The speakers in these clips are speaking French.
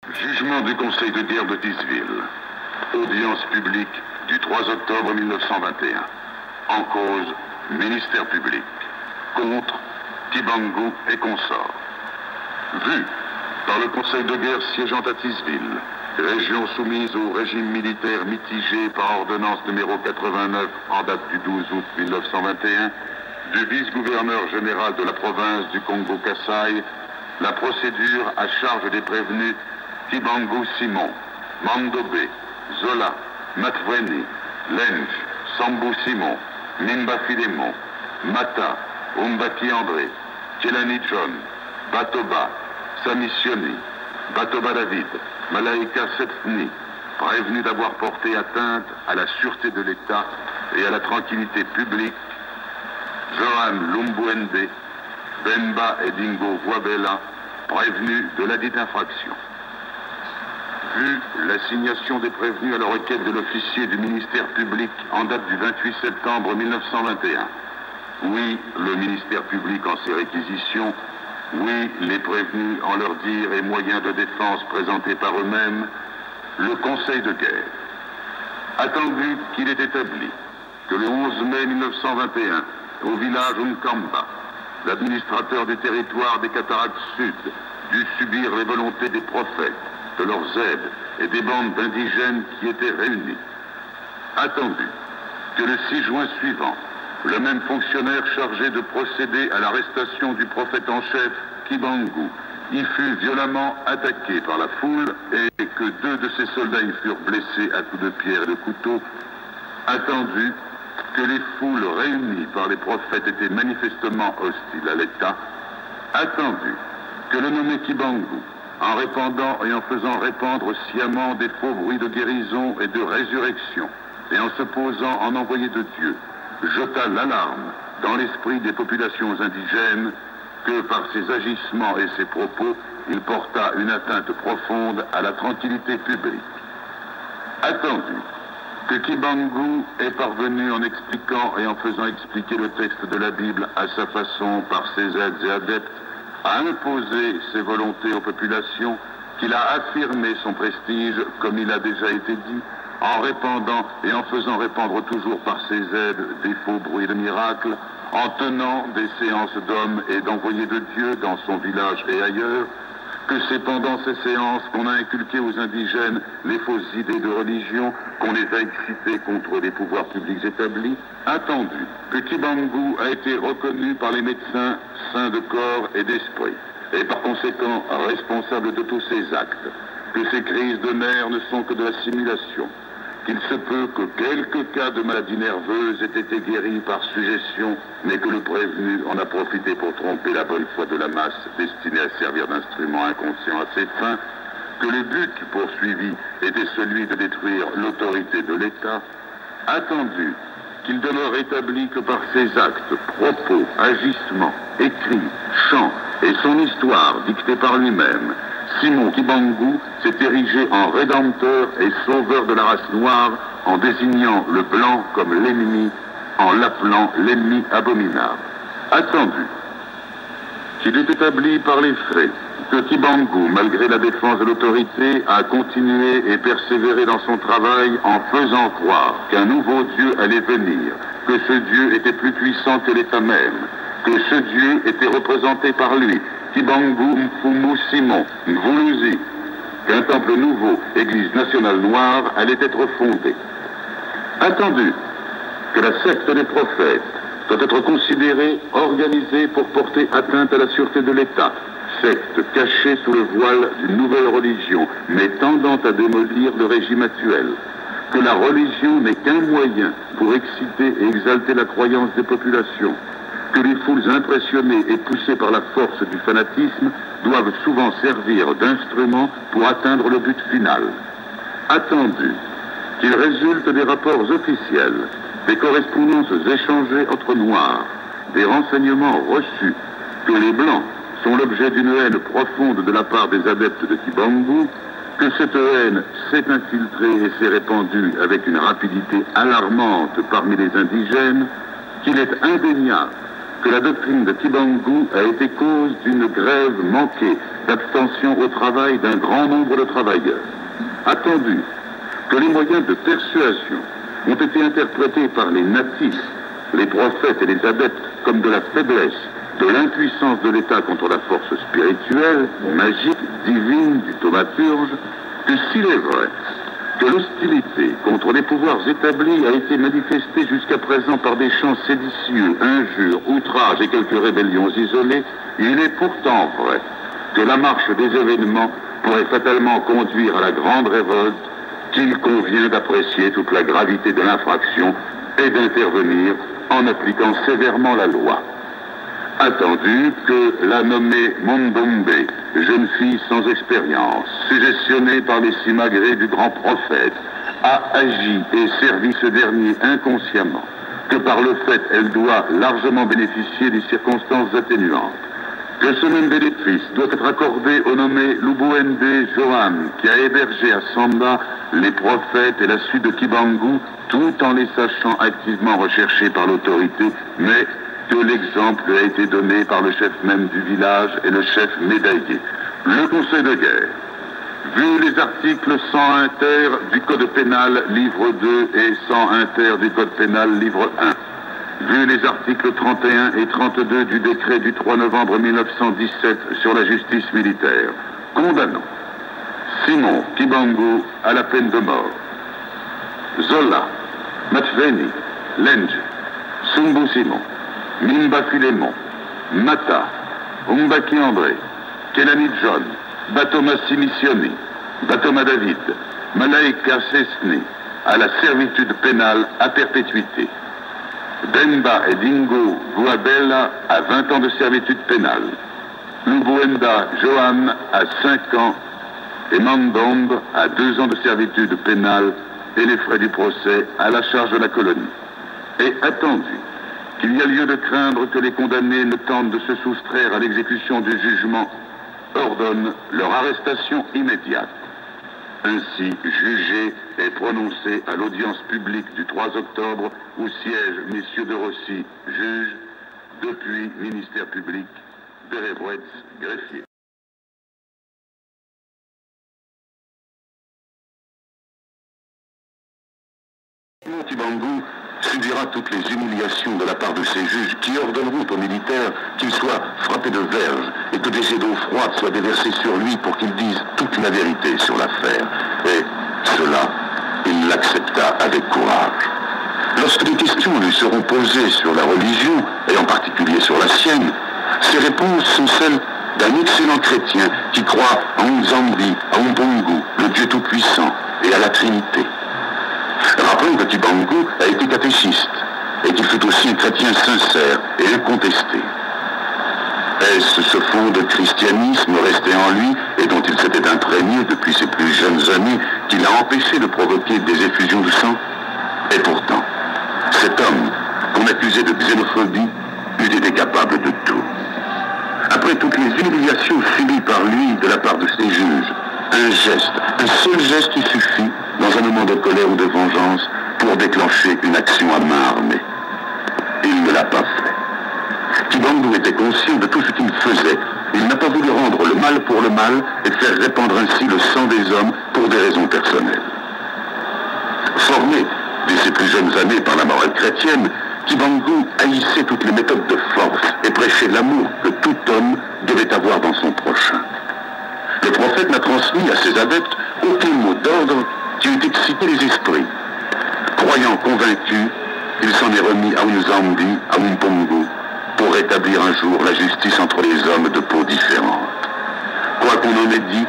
Jugement du Conseil de guerre de Tisville. Audience publique du 3 octobre 1921. En cause, ministère public. Contre, Kibangu et consorts. Vu par le Conseil de guerre siégeant à Tisville, région soumise au régime militaire mitigé par ordonnance numéro 89 en date du 12 août 1921, du vice-gouverneur général de la province du Congo-Kassai, la procédure à charge des prévenus Kibangu Simon, Mandobé, Zola, Matweni, Lenj, Sambou Simon, Nimba Filemon, Mata, Umbaki André, Kelani John, Batoba, Samissioni, Batoba David, Malaika Setni, prévenus d'avoir porté atteinte à la sûreté de l'État et à la tranquillité publique, Johan Lumbuende, Bemba et Dingo Voabella, prévenus de la dite infraction. Vu l'assignation des prévenus à la requête de l'officier du ministère public en date du 28 septembre 1921. Oui, le ministère public en ses réquisitions. Oui, les prévenus en leur dire et moyens de défense présentés par eux-mêmes. Le Conseil de guerre. Attendu qu'il est établi que le 11 mai 1921, au village Nkamba, l'administrateur du territoire des Cataractes Sud dut subir les volontés des prophètes, de leurs aides et des bandes d'indigènes qui étaient réunis. Attendu que le 6 juin suivant, le même fonctionnaire chargé de procéder à l'arrestation du prophète en chef, Kibangu, y fut violemment attaqué par la foule et que 2 de ses soldats y furent blessés à coups de pierre et de couteau. Attendu que les foules réunies par les prophètes étaient manifestement hostiles à l'État. Attendu que le nommé Kibangu, en répandant et en faisant répandre sciemment des faux bruits de guérison et de résurrection, et en se posant en envoyé de Dieu, jeta l'alarme dans l'esprit des populations indigènes que par ses agissements et ses propos, il porta une atteinte profonde à la tranquillité publique. Attendu que Kibangu est parvenu en expliquant et en faisant expliquer le texte de la Bible à sa façon par ses aides et adeptes, à imposer ses volontés aux populations, qu'il a affirmé son prestige, comme il a déjà été dit, en répandant et en faisant répandre toujours par ses aides des faux bruits de miracles, en tenant des séances d'hommes et d'envoyés de Dieu dans son village et ailleurs, que c'est pendant ces séances qu'on a inculqué aux indigènes les fausses idées de religion, qu'on les a excités contre les pouvoirs publics établis. Attendu que Kibangu a été reconnu par les médecins saints de corps et d'esprit, et par conséquent responsable de tous ses actes, que ces crises de nerfs ne sont que de la simulation, qu'il se peut que quelques cas de maladies nerveuses aient été guéris par suggestion, mais que le prévenu en a profité pour tromper la bonne foi de la masse destinée à servir d'instrument inconscient à ses fins, que le but poursuivi était celui de détruire l'autorité de l'État. Attendu qu'il demeure établi que par ses actes, propos, agissements, écrits, chants et son histoire dictée par lui-même, Simon Kibangu s'est érigé en rédempteur et sauveur de la race noire en désignant le blanc comme l'ennemi, en l'appelant l'ennemi abominable. Attendu qu'il est établi par les faits que Kibangu, malgré la défense de l'autorité, a continué et persévéré dans son travail en faisant croire qu'un nouveau Dieu allait venir, que ce Dieu était plus puissant que l'État même, que ce Dieu était représenté par lui, Kibangu Mfumu Simon, Mvuluzi, qu'un temple nouveau, église nationale noire, allait être fondé. Attendu que la secte des prophètes doit être considérée, organisée pour porter atteinte à la sûreté de l'État, secte cachée sous le voile d'une nouvelle religion, mais tendant à démolir le régime actuel, que la religion n'est qu'un moyen pour exciter et exalter la croyance des populations, que les foules impressionnées et poussées par la force du fanatisme doivent souvent servir d'instrument pour atteindre le but final. Attendu qu'il résulte des rapports officiels, des correspondances échangées entre Noirs, des renseignements reçus, que les Blancs sont l'objet d'une haine profonde de la part des adeptes de Kibangu, que cette haine s'est infiltrée et s'est répandue avec une rapidité alarmante parmi les indigènes, qu'il est indéniable que la doctrine de Kibangu a été cause d'une grève manquée d'abstention au travail d'un grand nombre de travailleurs. Attendu que les moyens de persuasion ont été interprétés par les natifs, les prophètes et les adeptes comme de la faiblesse, de l'impuissance de l'État contre la force spirituelle, magique, divine du thaumaturge, que s'il est vrai que l'hostilité contre les pouvoirs établis a été manifestée jusqu'à présent par des chants séditieux, injures, outrages et quelques rébellions isolées, il est pourtant vrai que la marche des événements pourrait fatalement conduire à la grande révolte, qu'il convient d'apprécier toute la gravité de l'infraction et d'intervenir en appliquant sévèrement la loi. Attendu que la nommée Mondombe, jeune fille sans expérience, suggestionnée par les simagrées du grand prophète, a agi et servi ce dernier inconsciemment, que par le fait elle doit largement bénéficier des circonstances atténuantes, que ce même bénéfice doit être accordé au nommé Lubuende Johan, qui a hébergé à Samba les prophètes et la suite de Kibangu, tout en les sachant activement recherchés par l'autorité, mais que l'exemple lui a été donné par le chef même du village et le chef médaillé. Le Conseil de guerre, vu les articles 101 ter du Code pénal, livre 2, et 101 ter du Code pénal, livre 1, vu les articles 31 et 32 du décret du 3 novembre 1917 sur la justice militaire, condamnant Simon Kibangu à la peine de mort, Zola, Matveni, Lenge, Sumbu Simon, Mimba Philémon, Mata, Umbaki André, Kelani John, Batoma Simissioni, Batoma David, Malaika Sesni, à la servitude pénale à perpétuité. Demba et Dingo Guabella à 20 ans de servitude pénale. Lubuenda Johan à 5 ans et Mandombe à 2 ans de servitude pénale et les frais du procès à la charge de la colonie. Et attendu qu'il y a lieu de craindre que les condamnés ne tentent de se soustraire à l'exécution du jugement, ordonne leur arrestation immédiate. Ainsi jugé et prononcé à l'audience publique du 3 octobre où siègent messieurs de Rossi, juges, depuis ministère public, Berevretz, greffier. Kibangu subira toutes les humiliations de la part de ces juges qui ordonneront aux militaires qu'il soit frappé de verge et que des jets d'eau froide soient déversés sur lui pour qu'il dise toute la vérité sur l'affaire. Et cela, il l'accepta avec courage. Lorsque des questions lui seront posées sur la religion, et en particulier sur la sienne, ses réponses sont celles d'un excellent chrétien qui croit en Nzambi, à Umbongo, le Dieu Tout-Puissant, et à la Trinité. Rappelons que Kibangu a été catéchiste et qu'il fut aussi un chrétien sincère et incontesté. Est-ce ce fond de christianisme resté en lui et dont il s'était imprégné depuis ses plus jeunes années qui l'a empêché de provoquer des effusions de sang? Et pourtant, cet homme qu'on accusait de xénophobie eût été capable de tout. Après toutes les humiliations subies par lui de la part de ses juges, un seul geste y suffit dans un moment de colère ou de vengeance pour déclencher une action à main armée. Il ne l'a pas fait. Kibangu était conscient de tout ce qu'il faisait. Il n'a pas voulu rendre le mal pour le mal et faire répandre ainsi le sang des hommes pour des raisons personnelles. Formé dès ses plus jeunes années par la morale chrétienne, Kibangu haïssait toutes les méthodes de force et prêchait l'amour que tout homme devait avoir dans son prochain. Le prophète n'a transmis à ses adeptes aucun mot d'ordre qui eût excité les esprits. Croyant convaincu, il s'en est remis à Nzambi, à Umpongo, pour rétablir un jour la justice entre les hommes de peau différente. Quoi qu'on en ait dit,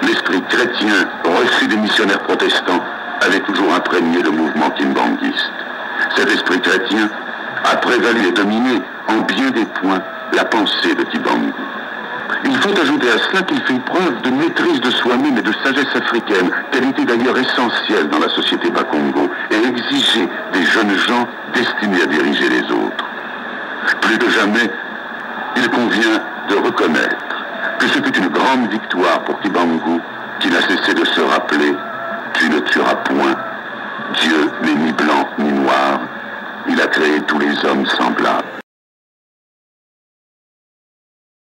l'esprit chrétien reçu des missionnaires protestants avait toujours imprégné le mouvement kimbanguiste. Cet esprit chrétien a prévalu et dominé en bien des points la pensée de Kibangu. Il faut ajouter à cela qu'il fait preuve de maîtrise de soi-même et de sagesse africaine, qualité d'ailleurs essentielle dans la société Bakongo, et exigeait des jeunes gens destinés à diriger les autres. Plus que jamais, il convient de reconnaître que ce fut une grande victoire pour Kibangu, qui n'a cessé de se rappeler « Tu ne tueras point, Dieu n'est ni blanc ni noir, il a créé tous les hommes semblables ».